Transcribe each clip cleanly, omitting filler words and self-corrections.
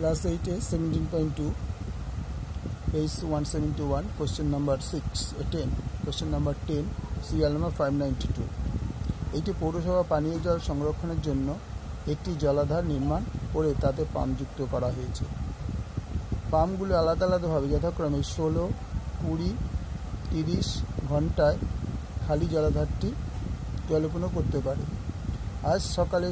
Class 8 17.2 page 171 question number 10 question number 10 serial number 592 এটি পৌরসভা পানীয় জল সংরক্ষণের জন্য একটি জলাধার নির্মাণ করে তাতে পাম্প যুক্ত করা হয়েছে। পাম্পগুলো আলাদা আলাদাভাবে যথাক্রমে 16, 20, 30 ঘন্টায় খালি জলাধারটি জলপূর্ণ করতে পারে। আজ সকাল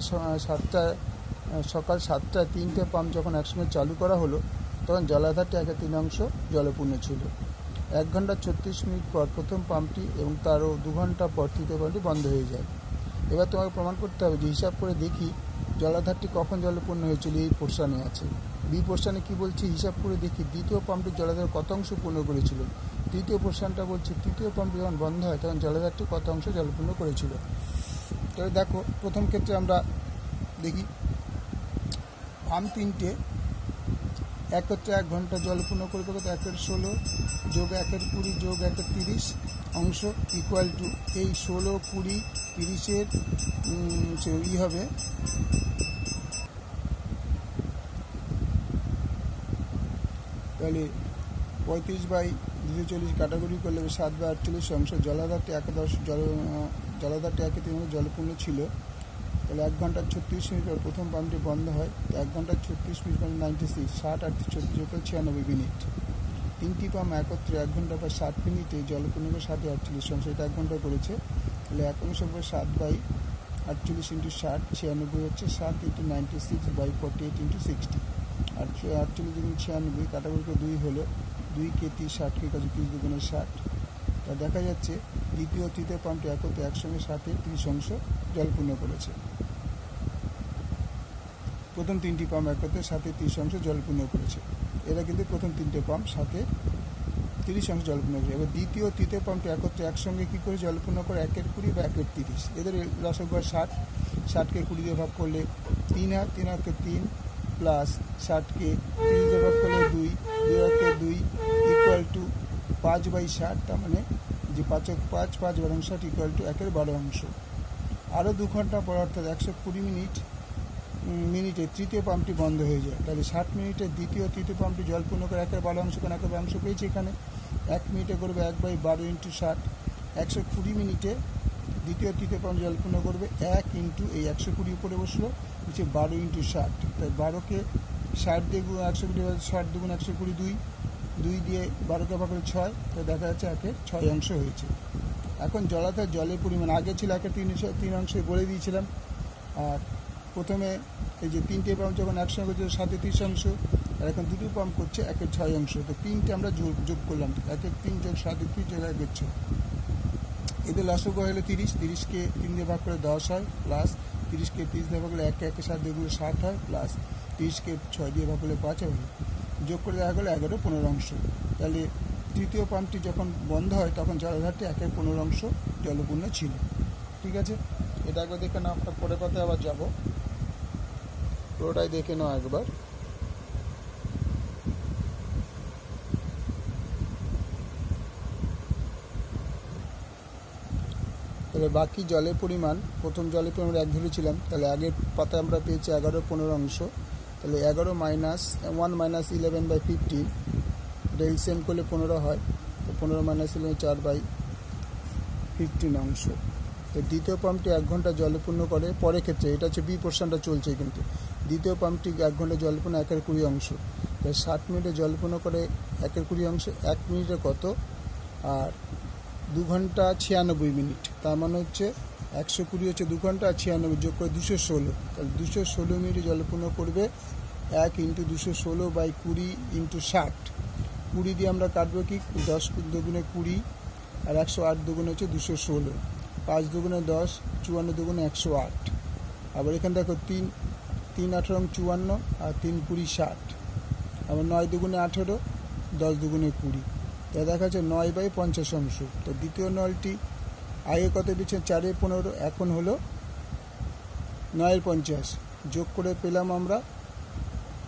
7টায় 3টে পাম্প যখন একসঙ্গে চালু করা হলো তখন জলাধারটি 1/3 জলপূর্ণ ছিল। 1 ঘন্টা 36 মিনিট পর প্রথম পাম্পটি এবং তারও 2 ঘন্টা পর তৃতীয় পাম্পটি বন্ধ হয়ে যায়। এবার তোমাকে প্রমাণ করতে হবে যে হিসাব করে দেখি জলাধারটি কখন জলপূর্ণ হয়েছিল। এই পোর্শনে আছে, বি পোর্শনে কী বলছে হিসাব করে দেখি দ্বিতীয় পাম্পটি জলাধার কত অংশ পূর্ণ করেছিল। তৃতীয় পোর্শনটা বলছে তৃতীয় পাম্পটি যখন বন্ধ হয় তখন জলাধারটি কত অংশ জলপূর্ণ করেছিল। তবে দেখো প্রথম ক্ষেত্রে আমরা দেখি পাম্প 3টে একত্রে 1 ঘন্টা জলপূর্ণ করবে কত 1/16 যোগ 1/20 যোগ 1/30 অংশ ইকুয়াল টু এই 16, 20, 30-এর হবে তাহলে 35/240 কাটাকুটি করলে 7/48 অংশ। জলাধারটি 1/3 জলপূর্ণ ছিল। তাহলে 1 ঘন্টা 36 মিনিট পর প্রথম পাম্পটি বন্ধ হয়। 1 ঘন্টা 36 মিনিট মানে 96, 60 আর 36 96 মিনিট। 3টি পাম্প একত্রে 1 ঘন্টা বা 60 মিনিটে জলপূর্ণ করে 7/48 অংশ, এটা 1 ঘন্টা করেছে। তাহলে 1 অংশ পর 7/48 ইন্টু 60 96 হচ্ছে 7 ইন্টু 96/48 ইন্টু 60 আর 48 দুগুণ 96 কাটাকুটি করে 2 হলো 2কে 30 60কে কাছে 30 দুগুণে 60। তা দেখা যাচ্ছে দ্বিতীয় তৃতীয় পাম্পটি একত্রে একসঙ্গে 7/30 অংশ জলপূর্ণ করেছে। প্রথম 3টি পাম্প একত্রে 7/30 অংশ জলপূর্ণ করেছে। এরা কিন্তু প্রথম 3টে পাম্প 7/30 অংশ জলপূর্ণ করেছে। এবার দ্বিতীয় তৃতীয় পাম্পটি একত্রে একসঙ্গে কী করে জলপূর্ণ করে 1/20 বা 1/30। এদের লসাগু 60, 60কে 20 দিয়ে ভাগ করলে 3 হয়, 3 3 প্লাস 60কে 30 দিয়ে ভাগ করলে 2, 2 ইকুয়াল টু 5/60। তার মানে যে 5 5 5/12 60 ইকুয়াল টু 1/12 অংশ। আরও 2 ঘন্টা পর অর্থাৎ 120 মিনিটে তৃতীয় পাম্পটি বন্ধ হয়ে যায়। তাহলে 60 মিনিটে দ্বিতীয় তৃতীয় পাম্পটি জলপূর্ণ করে 1/12 অংশ, কারণ 1/12 অংশ পেয়েছে এখানে। 1 মিনিটে করবে 1/12 ইন্টু 60। 120 মিনিটে দ্বিতীয় তৃতীয় পাম্প জলপূর্ণ করবে 1 ইন্টু এই 120 উপরে বসলো নিচে 12 ইন্টু 60। তাই 12কে 60 দিয়ে 120 60 দুগুণ 120 2 দিয়ে 12কে ভাগ করে 6, তাই দেখা যাচ্ছে 1/6 অংশ হয়েছে। এখন জলাধার জলের পরিমাণ আগে ছিল 1/3 অংশে বলে দিয়েছিলাম। আর প্রথমে এই যে 3টে পাম্প যখন একসঙ্গে করছে 7/30 অংশ, আর এখন 2টো পাম্প করছে 1/6 অংশ। তো 3টে আমরা যোগ করলাম 1/3 যোগ 7/30 যোগ 1/6। এদের লসাগু হলো 30, 30কে 3 দিয়ে ভাগ করে 10 হয়, প্লাস 30কে 30 দিয়ে ভাগ করলে 1 1 7 দিয়ে 60 হয়, প্লাস 30কে 6 দিয়ে ভাগ করলে 5 হয়, যোগ করে দেখা গেলো 11/15 অংশ। তাহলে তৃতীয় পাম্পটি যখন বন্ধ হয় তখন জলাধারটি 1/15 অংশ জলপূর্ণ ছিল। ঠিক আছে, এটা একবার দেখে নাও। আমরা পরের পাতে আবার যাব, পুরোটাই দেখে নাও একবার। তাহলে বাকি জলের পরিমাণ, প্রথম জলের পরিমাণ 1 ধরেছিলাম, তাহলে আগের পাতায় আমরা পেয়েছি 11/15 অংশ। তাহলে 11 মাইনাস 1 মাইনাস 11/15, এটা এলসিএম করলে 15 হয়। তো 15 মাইনাস 11 4/15 অংশ। তো দ্বিতীয় পাম্পটি 1 ঘন্টা জলপূর্ণ করে পরের ক্ষেত্রে, এটা হচ্ছে বি পোর্শনটা চলছে কিন্তু। দ্বিতীয় পাম্পটি 1 ঘন্টা জলপূর্ণ 1/20 অংশ। তাই 60 মিনিটে জলপূর্ণ করে 1/20 অংশ, 1 মিনিটে কত, আর 2 ঘন্টা 96 মিনিট। তার মানে হচ্ছে 120 হচ্ছে 2 ঘন্টা আর 96 যোগ করে 216। তাহলে 216 মিনিটে জলপূর্ণ করবে 1 ইন্টু 216/20 ইন্টু 60। 20 দিয়ে আমরা কাটবো কি 10 দুগুণে 20 আর 108 দুগুণে হচ্ছে 216, 5 দুগুণে 10, 54 দুগুণে 108। আবার এখানে দেখো 3 18 54 আর 3 20 60, আবার 9 দুগুণে 18, 10 দুগুণে 20। তাই দেখা যাচ্ছে 9/50 অংশ। তো দ্বিতীয় নলটি আগে কত দিচ্ছে 4/15, এখন হলো 9/50। যোগ করে পেলাম আমরা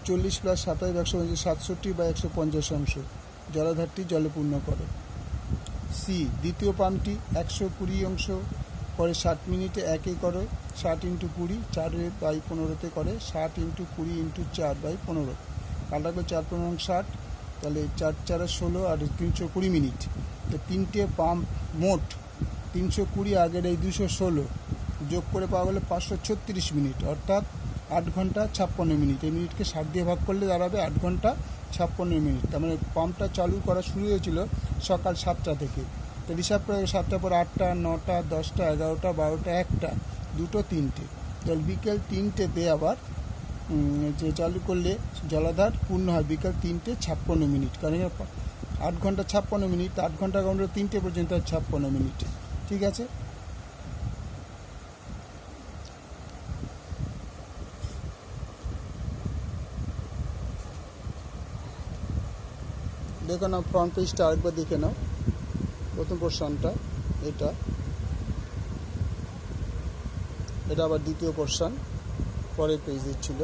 40 প্লাস 27 67/150 অংশ জলাধারটি জলপূর্ণ করে। সি দ্বিতীয় পাম্পটি 120 অংশ করে 60 মিনিটে 1 করে 60 ইন্টু 20 4/15 করে 60 ইন্টু 20 ইন্টু 4/15 কাটা করে 4 × 60, তাহলে 4 × 4 = 16 আর 320 মিনিট। তো তিনটে পাম্প মোট 320, আগের এই 216 যোগ করে পাওয়া গেলে 536 মিনিট, অর্থাৎ 8 ঘন্টা 56 মিনিট। এই মিনিটকে 60 দিয়ে ভাগ করলে দাঁড়াবে 8 ঘন্টা 56 মিনিট। তার মানে পাম্পটা চালু করা শুরু হয়েছিল সকাল 7টা থেকে। তো হিসাব করে 7টার পর 8টা, 9টা, 10টা, 11টা, 12টা, 1টা, 2টো, 3টে। তাহলে বিকেল 3টেতে আবার যে চালু করলে জলাধার পূর্ণ হয় বিকেল 3টে 56 মিনিট। কারণ 8 ঘন্টা 56 মিনিট, 8 ঘন্টা কাউন্টার 3টে পর্যন্ত 56 মিনিট। ঠিক আছে, দেখো নাও ফ্রন্ট পেজটা আরেকবার দেখে নাও। প্রথম পোর্শনটা এটা আবার দ্বিতীয় পোর্শন পরের পেজে ছিল।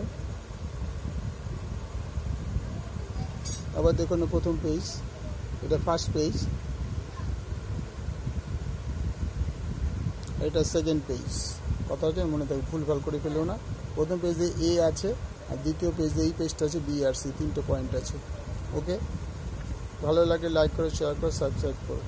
আবার দেখো না প্রথম পেজ, এটা ফার্স্ট পেজ, এটা সেকেন্ড পেজ। কথাটা মনে থাকে, ভুলভাল করে ফেলেও না। প্রথম পেজে এ আছে আর দ্বিতীয় পেজে এই পেজটা আছে বি আর সি, 3টে পয়েন্ট আছে। ওকে, ভালো লাগে লাইক করো, শেয়ার করো, সাবস্ক্রাইব করো।